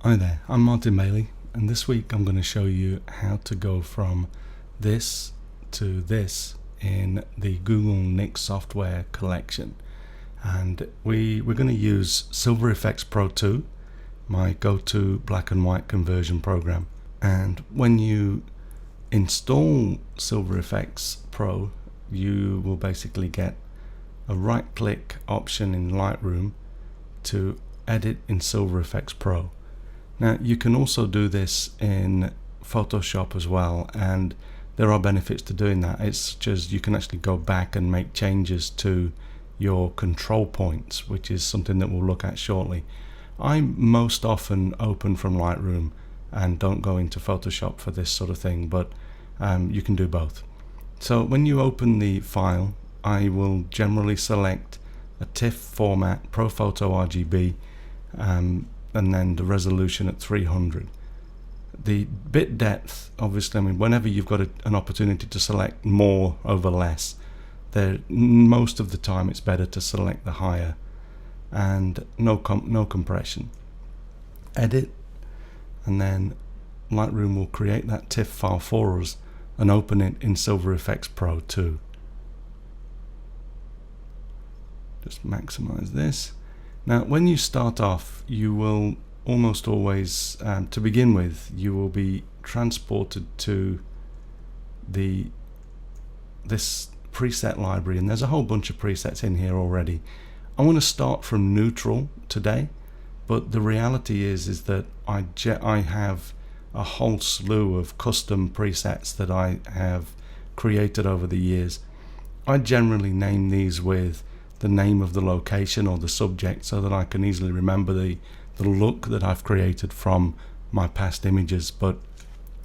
Hi there, I'm Martin Bailey, and this week I'm going to show you how to go from this to this in the Google Nix software collection. And we're going to use Silver Efex Pro 2, my go-to black and white conversion program. And when you install Silver Efex Pro, you will basically get a right-click option in Lightroom to edit in Silver Efex Pro. Now you can also do this in Photoshop as well, and there are benefits to doing that. It's just you can actually go back and make changes to your control points, which is something that we'll look at shortly. I most often open from Lightroom and don't go into Photoshop for this sort of thing, but you can do both. So when you open the file, I will generally select a TIFF format, ProPhoto RGB, and then the resolution at 300. The bit depth, obviously, whenever you've got an opportunity to select more over less, most of the time it's better to select the higher, and no compression. Edit, and then Lightroom will create that TIFF file for us and open it in Silver Efex Pro 2. Just maximize this. Now when you start off, you will almost always, to begin with, you will be transported to this preset library, and there's a whole bunch of presets in here already. I want to start from neutral today, but the reality is that I have a whole slew of custom presets that I have created over the years. I generally name these with the name of the location or the subject so that I can easily remember the look that I've created from my past images. But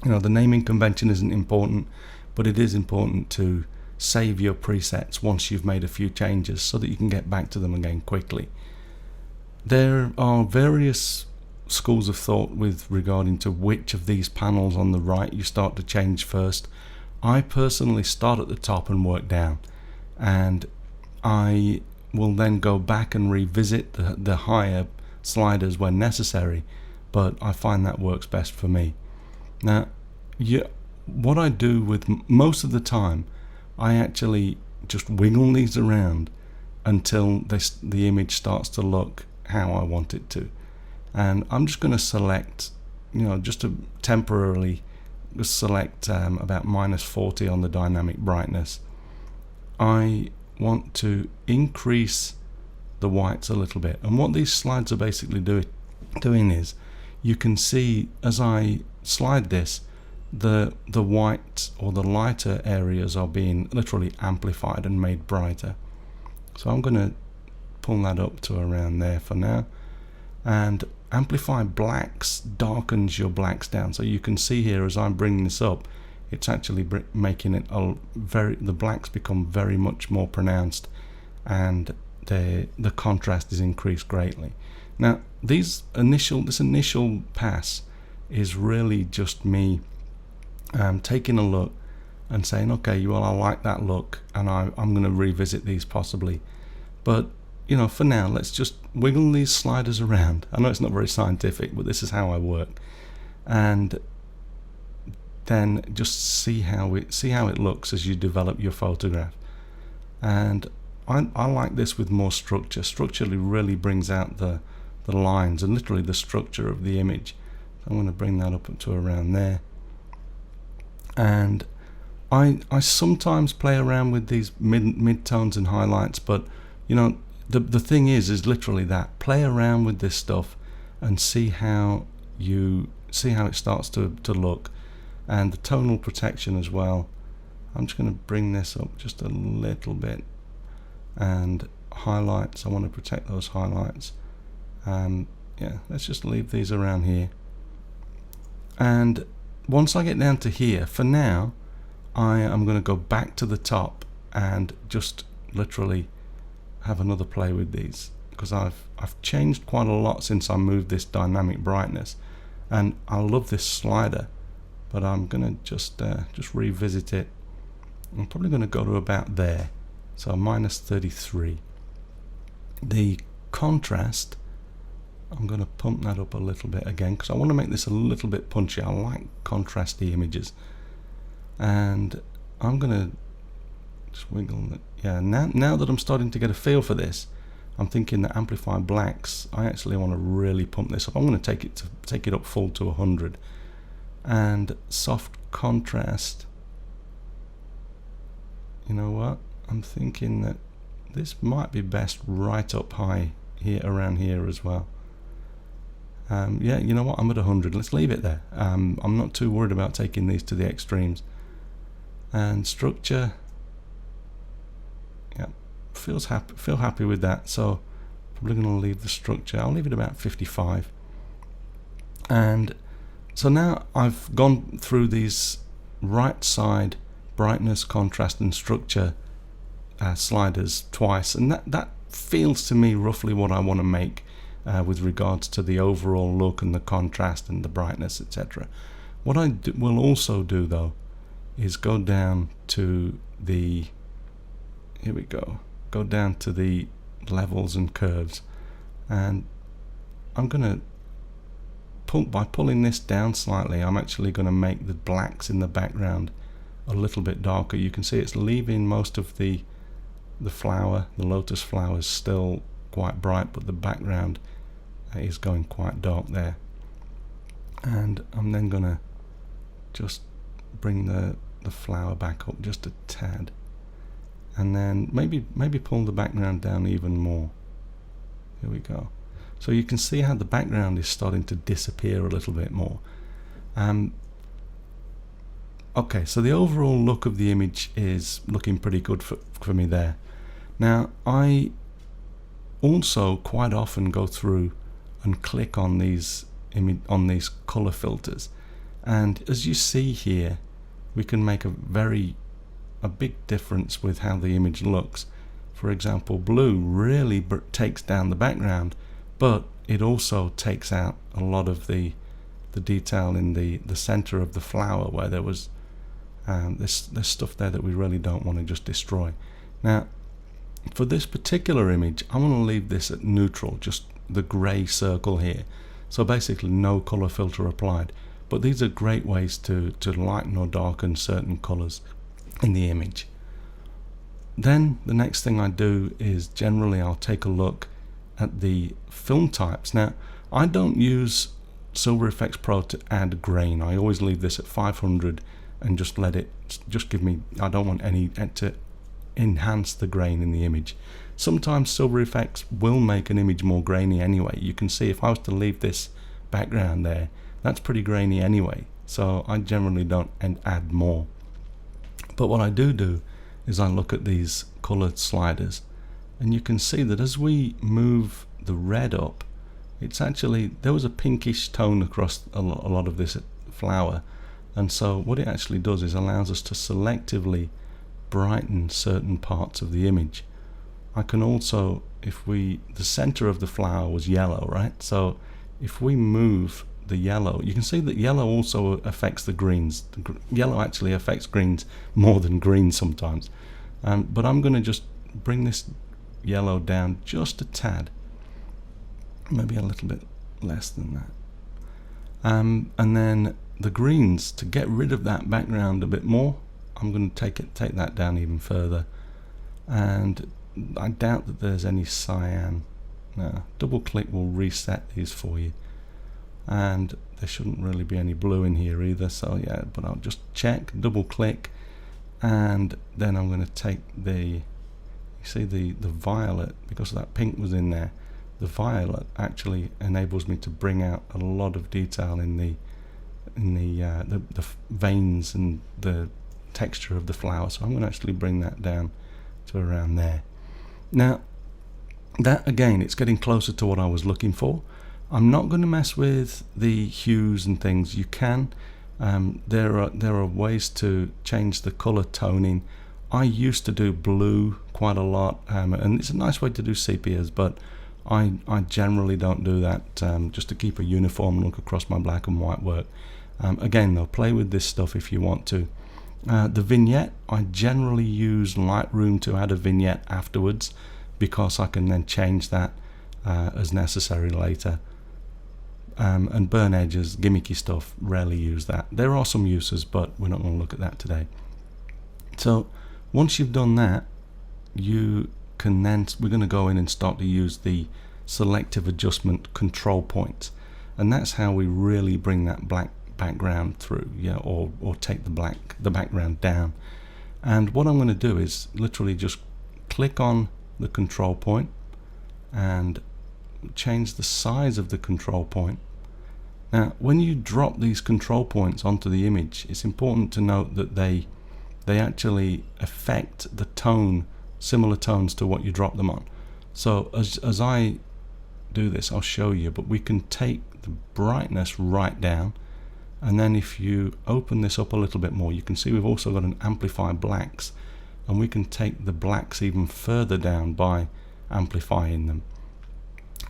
the naming convention isn't important, but it is important to save your presets once you've made a few changes so that you can get back to them again quickly. There are various schools of thought with regarding to which of these panels on the right you start to change first. I personally start at the top and work down, and I will then go back and revisit the higher sliders when necessary, but I find that works best for me. Now, what I do with most of the time, I actually just wiggle these around until the image starts to look how I want it to. And I'm just going to select, just to temporarily select about -40 on the dynamic brightness. I want to increase the whites a little bit, and what these slides are basically doing is, you can see as I slide this, the white or the lighter areas are being literally amplified and made brighter. So I'm going to pull that up to around there for now, and amplify blacks darkens your blacks down. So you can see here as I'm bringing this up, it's actually making it the blacks become very much more pronounced, and the contrast is increased greatly. Now this initial pass is really just me taking a look and saying, okay, well, I like that look, and I'm going to revisit these possibly. But for now, let's just wiggle these sliders around. I know it's not very scientific, but this is how I work, and then just see how it looks as you develop your photograph. And I like this with more structure. Structurally really brings out the lines and literally the structure of the image. So I'm going to bring that up to around there. And I sometimes play around with these mid-tones and highlights, but the thing is literally that. Play around with this stuff and see how it starts to look. And the tonal protection as well. I'm just going to bring this up just a little bit, and highlights, I want to protect those highlights. Yeah, let's just leave these around here. And once I get down to here, for now I am going to go back to the top and just literally have another play with these, because I've changed quite a lot since I moved this dynamic brightness, and I love this slider. But I'm going to just revisit it. I'm probably going to go to about there, so -33. The contrast I'm going to pump that up a little bit again because I want to make this a little bit punchy. I like contrasty images. And I'm going to just wiggle it. Yeah, now that I'm starting to get a feel for this, I'm thinking that amplify blacks, I actually want to really pump this up. I'm going to take it up full to 100. And soft contrast, you know what? I'm thinking that this might be best right up high here, around here as well. Yeah, you know what? I'm at 100. Let's leave it there. I'm not too worried about taking these to the extremes. And structure, yeah, feel happy with that. So probably going to leave the structure. I'll leave it about 55. And so now I've gone through these right side brightness, contrast, and structure sliders twice, and that feels to me roughly what I want to make with regards to the overall look and the contrast and the brightness, etc. What I will also do though is go down to the, here we go down to the levels and curves, and I'm going to by pulling this down slightly, I'm actually going to make the blacks in the background a little bit darker. You can see it's leaving most of the flower, the lotus flower, is still quite bright, but the background is going quite dark there. And I'm then going to just bring the flower back up just a tad, and then maybe pull the background down even more. Here we go. So you can see how the background is starting to disappear a little bit more. Okay, so the overall look of the image is looking pretty good for me there. Now, I also quite often go through and click on these color filters, and as you see here, we can make a big difference with how the image looks. For example, blue really takes down the background, but it also takes out a lot of the detail in the center of the flower, where there was there's stuff there that we really don't want to just destroy. Now, for this particular image, I want to leave this at neutral, just the gray circle here. So basically no color filter applied. But these are great ways to lighten or darken certain colors in the image. Then the next thing I do is generally I'll take a look at the film types. Now, I don't use Silver Efex Pro to add grain. I always leave this at 500 and just let it give me, I don't want any to enhance the grain in the image. Sometimes Silver Efex will make an image more grainy anyway. You can see if I was to leave this background there, that's pretty grainy anyway, so I generally don't add more. But what I do is I look at these colored sliders, and you can see that as we move the red up, it's actually, there was a pinkish tone across a lot of this flower, and so what it actually does is allows us to selectively brighten certain parts of the image. I can also, the center of the flower was yellow, right? So if we move the yellow, you can see that yellow also affects the greens. Yellow actually affects greens more than green sometimes. But I'm going to just bring this yellow down just a tad, maybe a little bit less than that. And then the greens, to get rid of that background a bit more, I'm going to take that down even further. And I doubt that there's any cyan. No, double click will reset these for you. And there shouldn't really be any blue in here either, so yeah, but I'll just check, double click, and then I'm going to take you see the violet, because that pink was in there, the violet actually enables me to bring out a lot of detail in the veins and the texture of the flower, so I'm going to actually bring that down to around there. Now, that again, it's getting closer to what I was looking for. I'm not going to mess with the hues and things. You can. There are ways to change the color toning. I used to do blue quite a lot, and it's a nice way to do sepias, but I generally don't do that, just to keep a uniform look across my black and white work. Again, though, play with this stuff if you want to. The vignette, I generally use Lightroom to add a vignette afterwards, because I can then change that as necessary later. and burn edges, gimmicky stuff, rarely use that. There are some uses, but we're not going to look at that today. So once you've done that, you can then, we're going to go in and start to use the selective adjustment control points, and that's how we really bring that black background through, or take the background down. And what I'm going to do is literally just click on the control point and change the size of the control point. Now when you drop these control points onto the image, it's important to note that they actually affect the tone, similar tones to what you drop them on. So as I do this, I'll show you, but we can take the brightness right down, and then if you open this up a little bit more, you can see we've also got an amplify blacks, and we can take the blacks even further down by amplifying them.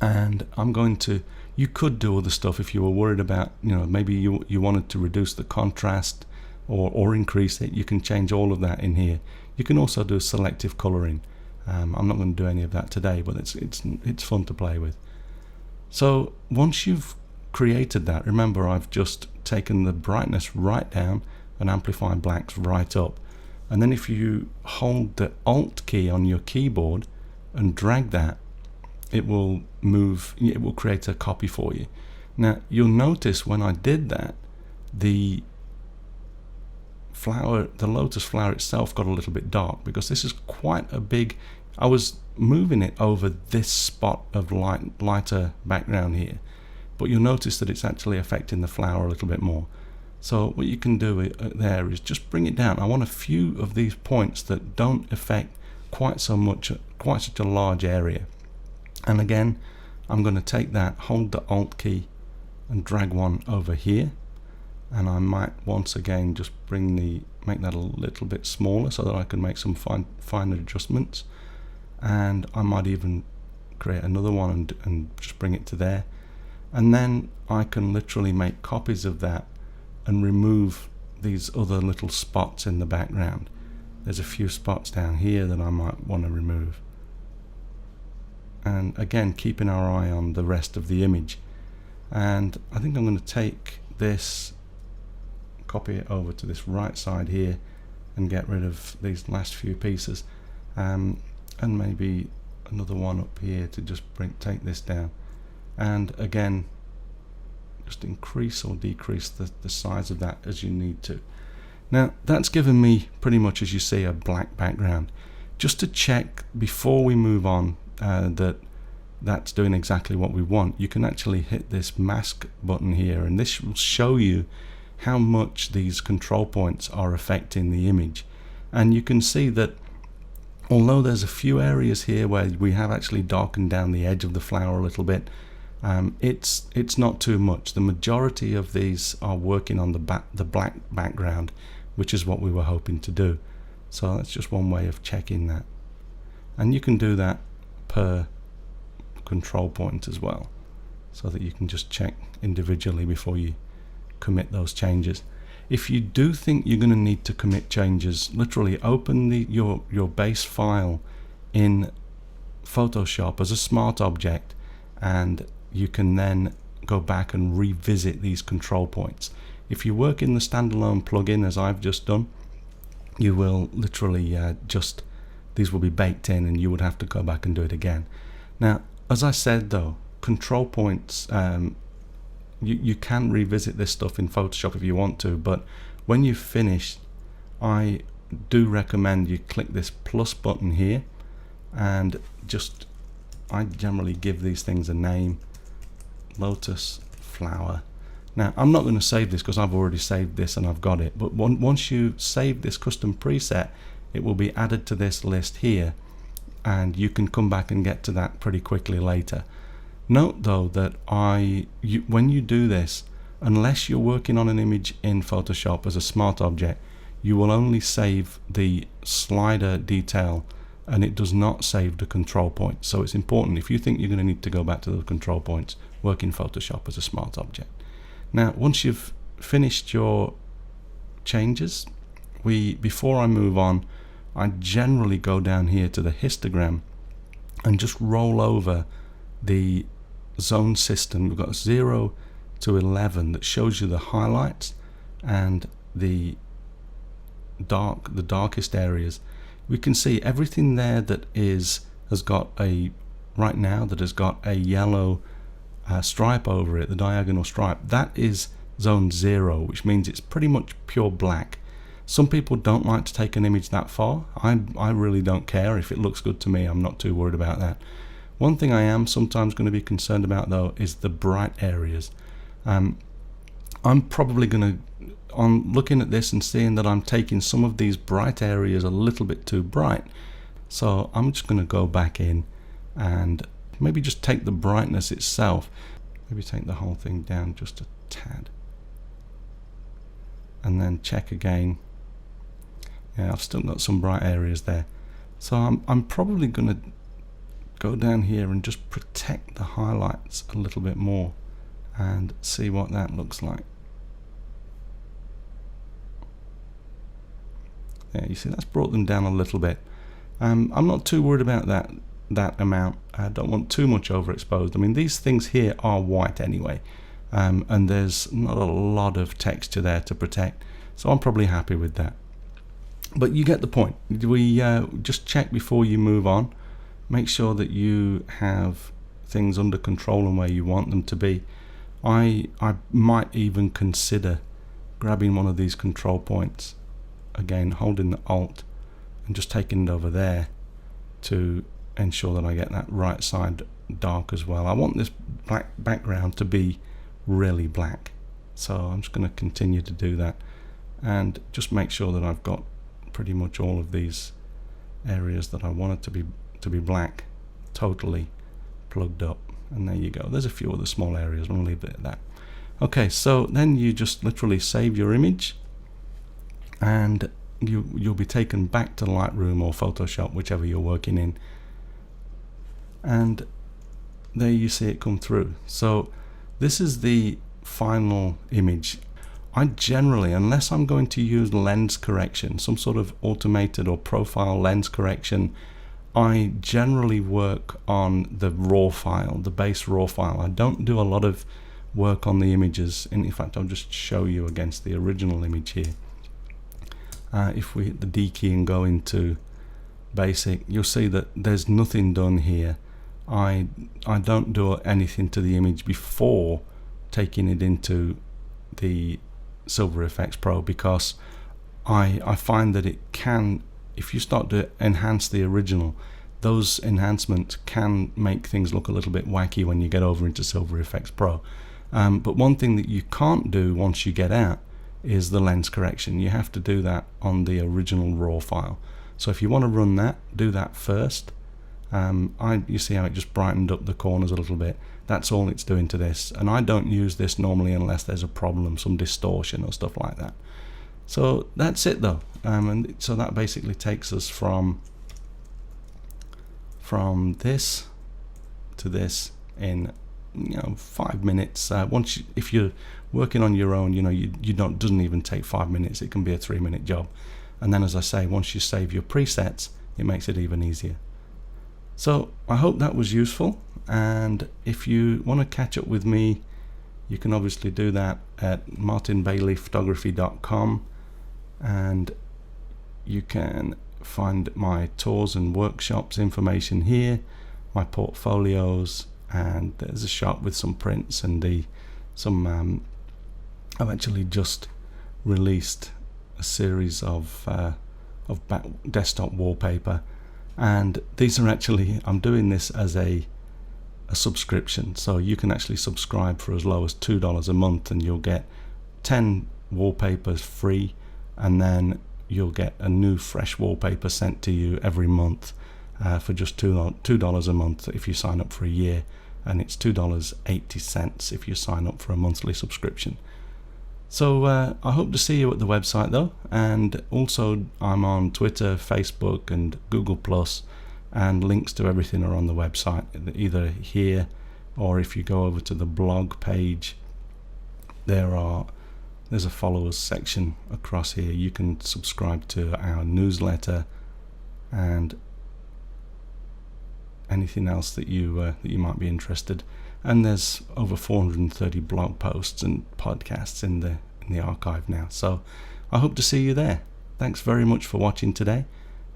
And I'm going to, you could do other stuff if you were worried about, maybe you wanted to reduce the contrast or increase it. You can change all of that in here. You can also do selective coloring. I'm not going to do any of that today, but it's fun to play with. So once you've created that, remember I've just taken the brightness right down and amplified blacks right up. And then if you hold the Alt key on your keyboard and drag that, it will move, it will create a copy for you. Now you'll notice when I did that, the lotus flower itself got a little bit dark, because this is quite a big, I was moving it over this spot of lighter background here, but you'll notice that it's actually affecting the flower a little bit more. So what you can do there is just bring it down. I want a few of these points that don't affect quite such a large area. And again, I'm going to take that, hold the Alt key and drag one over here, and I might once again just make that a little bit smaller so that I can make some finer adjustments. And I might even create another one and just bring it to there, and then I can literally make copies of that and remove these other little spots in the background. There's a few spots down here that I might want to remove, and again keeping our eye on the rest of the image. And I think I'm going to take this, copy it over to this right side here and get rid of these last few pieces, and maybe another one up here to just take this down, and again just increase or decrease the size of that as you need to. Now that's given me pretty much, as you see, a black background. Just to check before we move on that's doing exactly what we want, you can actually hit this mask button here, and this will show you how much these control points are affecting the image. And you can see that although there's a few areas here where we have actually darkened down the edge of the flower a little bit, it's not too much. The majority of these are working on the black background, which is what we were hoping to do. So that's just one way of checking that, and you can do that per control point as well, so that you can just check individually before you commit those changes. If you do think you're going to need to commit changes, literally open your base file in Photoshop as a smart object, and you can then go back and revisit these control points. If you work in the standalone plugin as I've just done, you will literally these will be baked in, and you would have to go back and do it again. Now as I said though, control points, you can revisit this stuff in Photoshop if you want to, but when you've finished, I do recommend you click this plus button here, and I generally give these things a name, lotus flower. Now I'm not going to save this because I've already saved this and I've got it, but once you save this custom preset, it will be added to this list here, and you can come back and get to that pretty quickly later. Note though that when you do this, unless you're working on an image in Photoshop as a smart object, you will only save the slider detail, and it does not save the control point. So it's important, if you think you're going to need to go back to the control points, work in Photoshop as a smart object. Now once you've finished your changes, before I move on, I generally go down here to the histogram and just roll over the zone system. We've got 0, to 11 that shows you the highlights and the darkest areas, we can see everything there that has got a yellow stripe over it, the diagonal stripe. That is zone 0, which means it's pretty much pure black. Some people don't like to take an image that far. I really don't care. If it looks good to me, I'm not too worried about that. One thing I am sometimes going to be concerned about though is the bright areas. I'm probably going to, on looking at this and seeing that I'm taking some of these bright areas a little bit too bright, so I'm just going to go back in and maybe just take the brightness itself, maybe take the whole thing down just a tad, and then check again. Yeah, I've still got some bright areas there, so I'm probably going to go down here and just protect the highlights a little bit more and see what that looks like. Yeah, you see that's brought them down a little bit. I'm not too worried about that amount. I don't want too much overexposed. I mean, these things here are white anyway, and there's not a lot of texture there to protect, so I'm probably happy with that. But you get the point. We just check before you move on. Make sure that you have things under control and where you want them to be. I might even consider grabbing one of these control points, again holding the Alt and just taking it over there to ensure that I get that right side dark as well. I want this black background to be really black, so I'm just going to continue to do that and just make sure that I've got pretty much all of these areas that I want it to be black totally plugged up. And there you go, there's a few other small areas. I'm going to leave it at that. Okay, so then you just literally save your image and you'll be taken back to Lightroom or Photoshop, whichever you're working in, and there you see it come through. So this is the final image. I generally, unless I'm going to use lens correction, some sort of automated or profile lens correction, I generally work on the raw file, the base raw file. I don't do a lot of work on the images. In fact, I'll just show you against the original image here. If we hit the D key and go into basic, you'll see that there's nothing done here. I don't do anything to the image before taking it into the Silver Efex Pro, because I find that it can, if you start to enhance the original, those enhancements can make things look a little bit wacky when you get over into Silver Efex Pro. But one thing that you can't do once you get out is the lens correction. You have to do that on the original raw file. So if you want to run that, do that first. You see how it just brightened up the corners a little bit. That's all it's doing to this, and I don't use this normally unless there's a problem, some distortion or stuff like that. So that's it though, and so that basically takes us from this to this in 5 minutes. If you're working on your own, doesn't even take 5 minutes. It can be a 3-minute job, and then, as I say, once you save your presets, it makes it even easier. So I hope that was useful, and if you want to catch up with me, you can obviously do that at martinbaileyphotography.com, and you can find my tours and workshops information here, my portfolios, and there's a shop with some prints and I've actually just released a series of desktop wallpaper, and these are actually, I'm doing this as a subscription, so you can actually subscribe for as low as $2 a month and you'll get 10 wallpapers free, and then you'll get a new fresh wallpaper sent to you every month for just $2 a month if you sign up for a year, and it's $2.80 if you sign up for a monthly subscription. So I hope to see you at the website though, and also I'm on Twitter, Facebook and Google+, and links to everything are on the website, either here or if you go over to the blog page, there's a followers section across here. You can subscribe to our newsletter and anything else that you might be interested. and there's over 430 blog posts and podcasts in the archive now. So I hope to see you there. Thanks very much for watching today,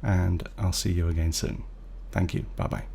and I'll see you again soon. Thank you. Bye bye.